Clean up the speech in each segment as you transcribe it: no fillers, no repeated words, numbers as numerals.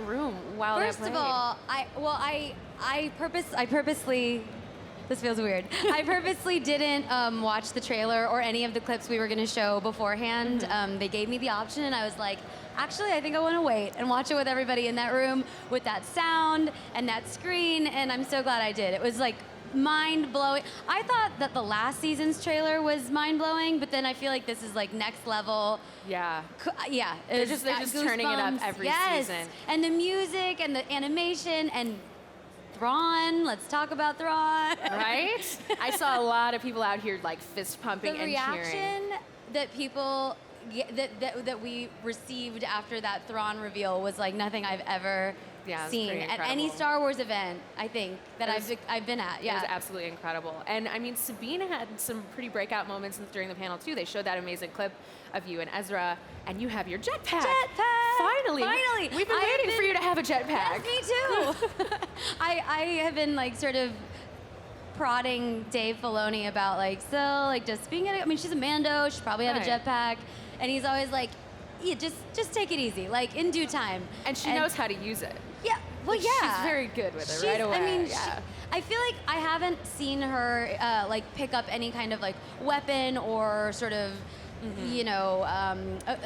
room while First that of played? all, I purposely. This feels weird. I purposely didn't watch the trailer or any of the clips we were going to show beforehand. They gave me the option, and I was like, actually, I think I want to wait and watch it with everybody in that room with that sound and that screen, and I'm so glad I did. It was like mind-blowing. I thought that the last season's trailer was mind-blowing, but then I feel like this is like next level. Yeah. Yeah. They're just turning it up every season. And the music and the animation and Thrawn, let's talk about Thrawn. Right? I saw a lot of people out here like fist pumping and cheering. The reaction that people that we received after that Thrawn reveal was like nothing I've ever seen at any Star Wars event, I think, that I've been at. Yeah. It was absolutely incredible. And I mean, Sabine had some pretty breakout moments during the panel too. They showed that amazing clip of you and Ezra, and you have your jetpack. Jetpack! Finally! We've been waiting for you to have a jetpack. Yes, me too. I have been like sort of prodding Dave Filoni about like, so like just being I mean, she's a Mando, she should probably have a jetpack, and he's always like, yeah, just take it easy, like in due time. And she knows how to use it. Yeah, well, yeah. She's very good with it right away. I mean, I feel like I haven't seen her like pick up any kind of like weapon or sort of, you know,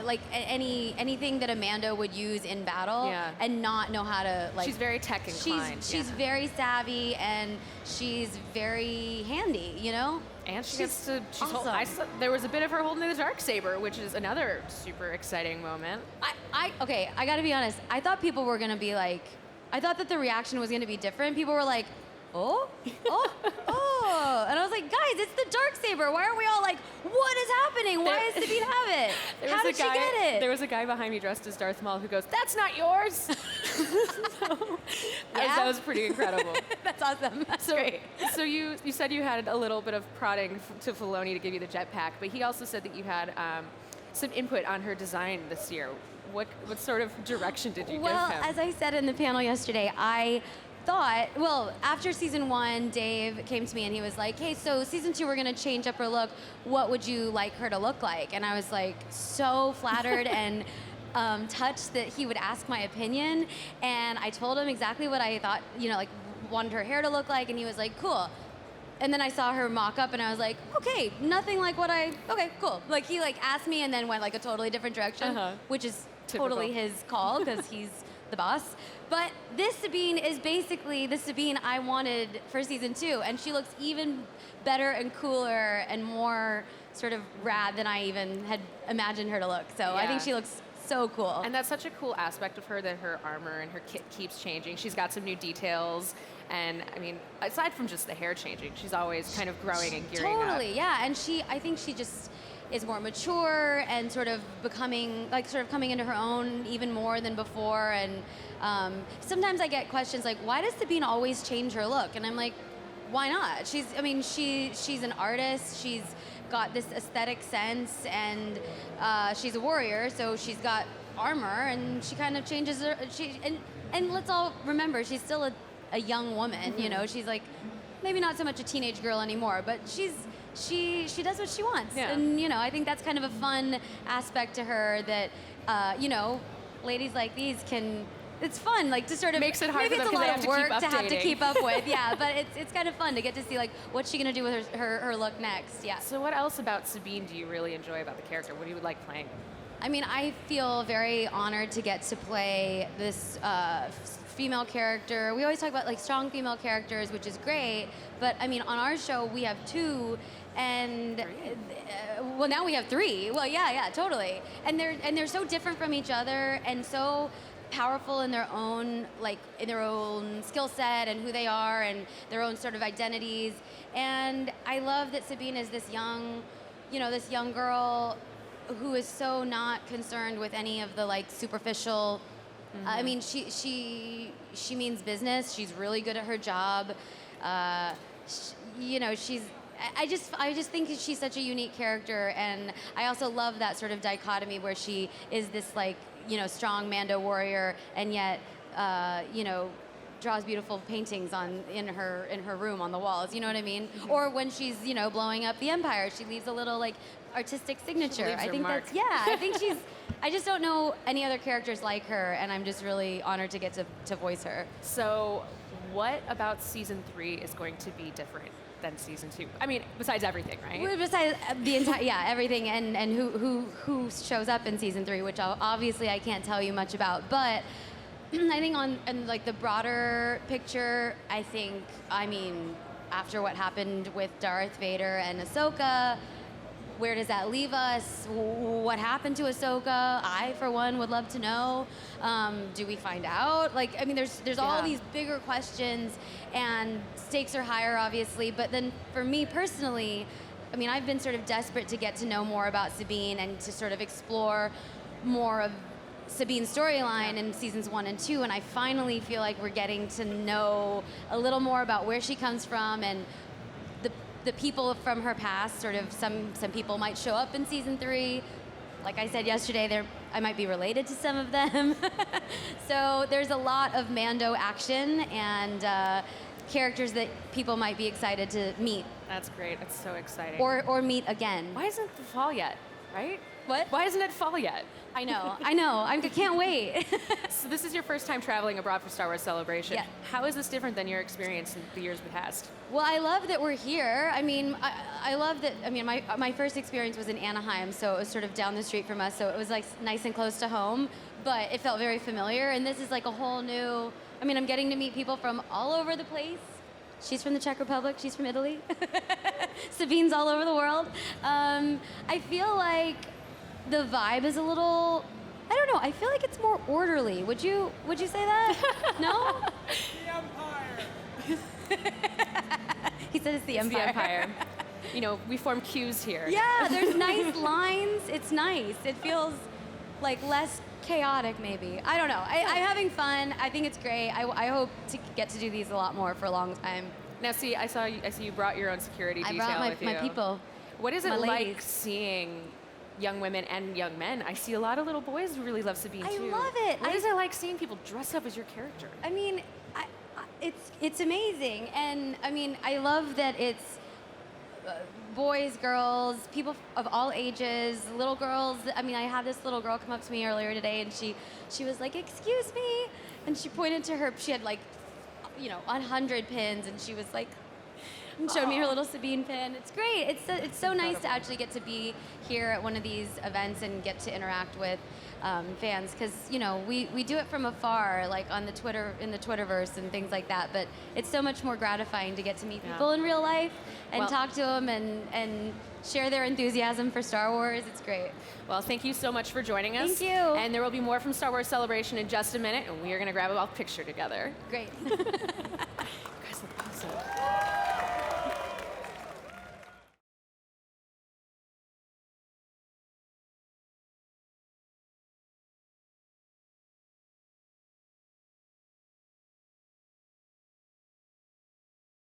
like anything that a Mando would use in battle and not know how to like. She's very tech inclined. She's very savvy and she's very handy, you know. And she gets to. Awesome. There was a bit of her holding the dark saber, which is another super exciting moment. Okay, I gotta be honest. I thought people were gonna be like, I thought that the reaction was gonna be different. People were like, oh, and I was like, guys, it's the dark saber. Why aren't we all like, what is happening? Why does Sabine have it? How did she get it? There was a guy behind me dressed as Darth Maul who goes, "That's not yours." That was pretty incredible. That's awesome. That's great. So you said you had a little bit of prodding to Filoni to give you the jetpack, but he also said that you had some input on her design this year. What sort of direction did you give him? Well, as I said in the panel yesterday, I thought, well, after season 1, Dave came to me and he was like, hey, so season 2, we're going to change up her look. What would you like her to look like? And I was like so flattered and touched that he would ask my opinion. And I told him exactly what I thought, you know, like wanted her hair to look like. And he was like, cool. And then I saw her mock up and I was like, okay, nothing like okay, cool. Like he like asked me and then went like a totally different direction, which is totally his call because he's the boss. But this Sabine is basically the Sabine I wanted for season 2, and she looks even better and cooler and more sort of rad than I even had imagined her to look. So I think she looks so cool. And that's such a cool aspect of her, that her armor and her kit keeps changing. She's got some new details. And I mean, aside from just the hair changing, she's always kind of growing and gearing up. Totally, yeah. And I think she just is more mature and sort of becoming, like sort of coming into her own even more than before. And sometimes I get questions like, why does Sabine always change her look? And I'm like, why not? She's an artist. She's got this aesthetic sense, and she's a warrior, so she's got armor, and she kind of changes her. And let's all remember, she's still a young woman. You know, she's like maybe not so much a teenage girl anymore, but she does what she wants. Yeah. And you know, I think that's kind of a fun aspect to her that you know, ladies like these can. It's fun, like to sort of makes it hard. Maybe for it's them a lot of work to have to updating. keep up with. Yeah, but it's kind of fun to get to see like what's she gonna do with her look next. Yeah. So what else about Sabine do you really enjoy about the character? What do you like playing? I mean, I feel very honored to get to play this female character. We always talk about like strong female characters, which is great. But I mean, on our show we have 2, and well, now we have 3. Well, yeah, totally. And they're so different from each other, and so powerful in their own skill set and who they are and their own sort of identities. And I love that Sabine is this young girl who is so not concerned with any of the like superficial. I mean, she means business. She's really good at her job. You know, I just think she's such a unique character, and I also love that sort of dichotomy where she is this like, you know, strong Mando warrior, and yet, you know, draws beautiful paintings in her room on the walls. You know what I mean? Or when she's blowing up the Empire, she leaves a little like artistic signature. leaves her I think mark. that's I think she's. I just don't know any other characters like her, and I'm just really honored to get to voice her. So, what about season 3 is going to be different than season 2? I mean, besides everything, right? Well, besides the entire, everything, and who shows up in season 3, which obviously I can't tell you much about, but I think on like the broader picture, I mean, after what happened with Darth Vader and Ahsoka, where does that leave us? What happened to Ahsoka? I, for one, would love to know. Do we find out? Like, I mean, there's all these bigger questions, and stakes are higher, obviously. But then, for me personally, I mean, I've been sort of desperate to get to know more about Sabine and to sort of explore more of Sabine's storyline in seasons 1 and 2. And I finally feel like we're getting to know a little more about where she comes from and the people from her past. Sort of some people might show up in season 3. Like I said yesterday, I might be related to some of them. So there's a lot of Mando action and characters that people might be excited to meet. That's great. That's so exciting. Or meet again. Why isn't it fall yet? Right? What? Why isn't it fall yet? I know. I can't wait. So this is your first time traveling abroad for Star Wars Celebration. Yeah. How is this different than your experience in the years past? Well, I love that we're here. I mean, I love that. I mean, my first experience was in Anaheim, so it was sort of down the street from us, so it was like nice and close to home, but it felt very familiar. And this is like a whole new. I mean, I'm getting to meet people from all over the place. She's from the Czech Republic. She's from Italy. Sabine's all over the world. I feel like the vibe is a little. I don't know. I feel like it's more orderly. Would you say that? No? The Empire. He said it's the It's the Empire. Empire. You know, we form queues here. Yeah, there's nice lines. It's nice. It feels like less chaotic, maybe. I don't know. I'm having fun. I think it's great. I hope to get to do these a lot more for a long time. Now, see, I see you brought your own security I detail brought with my you. people. What is my it like ladies. seeing young women and young men? I see a lot of little boys who really love Sabine I too. love it. What is it like seeing people dress up as your character? I mean, it's amazing, and I mean, I love that it's boys, girls, people of all ages, little girls. I mean, I had this little girl come up to me earlier today, and she was like, "Excuse me," and she pointed to her. She had like, 100 pins, and she was like, and showed me her little Sabine pin. It's great. It's so nice to actually get to be here at one of these events and get to interact with fans, because we do it from afar, like on the in the Twitterverse and things like that. But it's so much more gratifying to get to meet people in real life and talk to them and share their enthusiasm for Star Wars. It's great. Well, thank you so much for joining us. Thank you. And there will be more from Star Wars Celebration in just a minute, and we are going to grab a picture together. Great. You guys look awesome.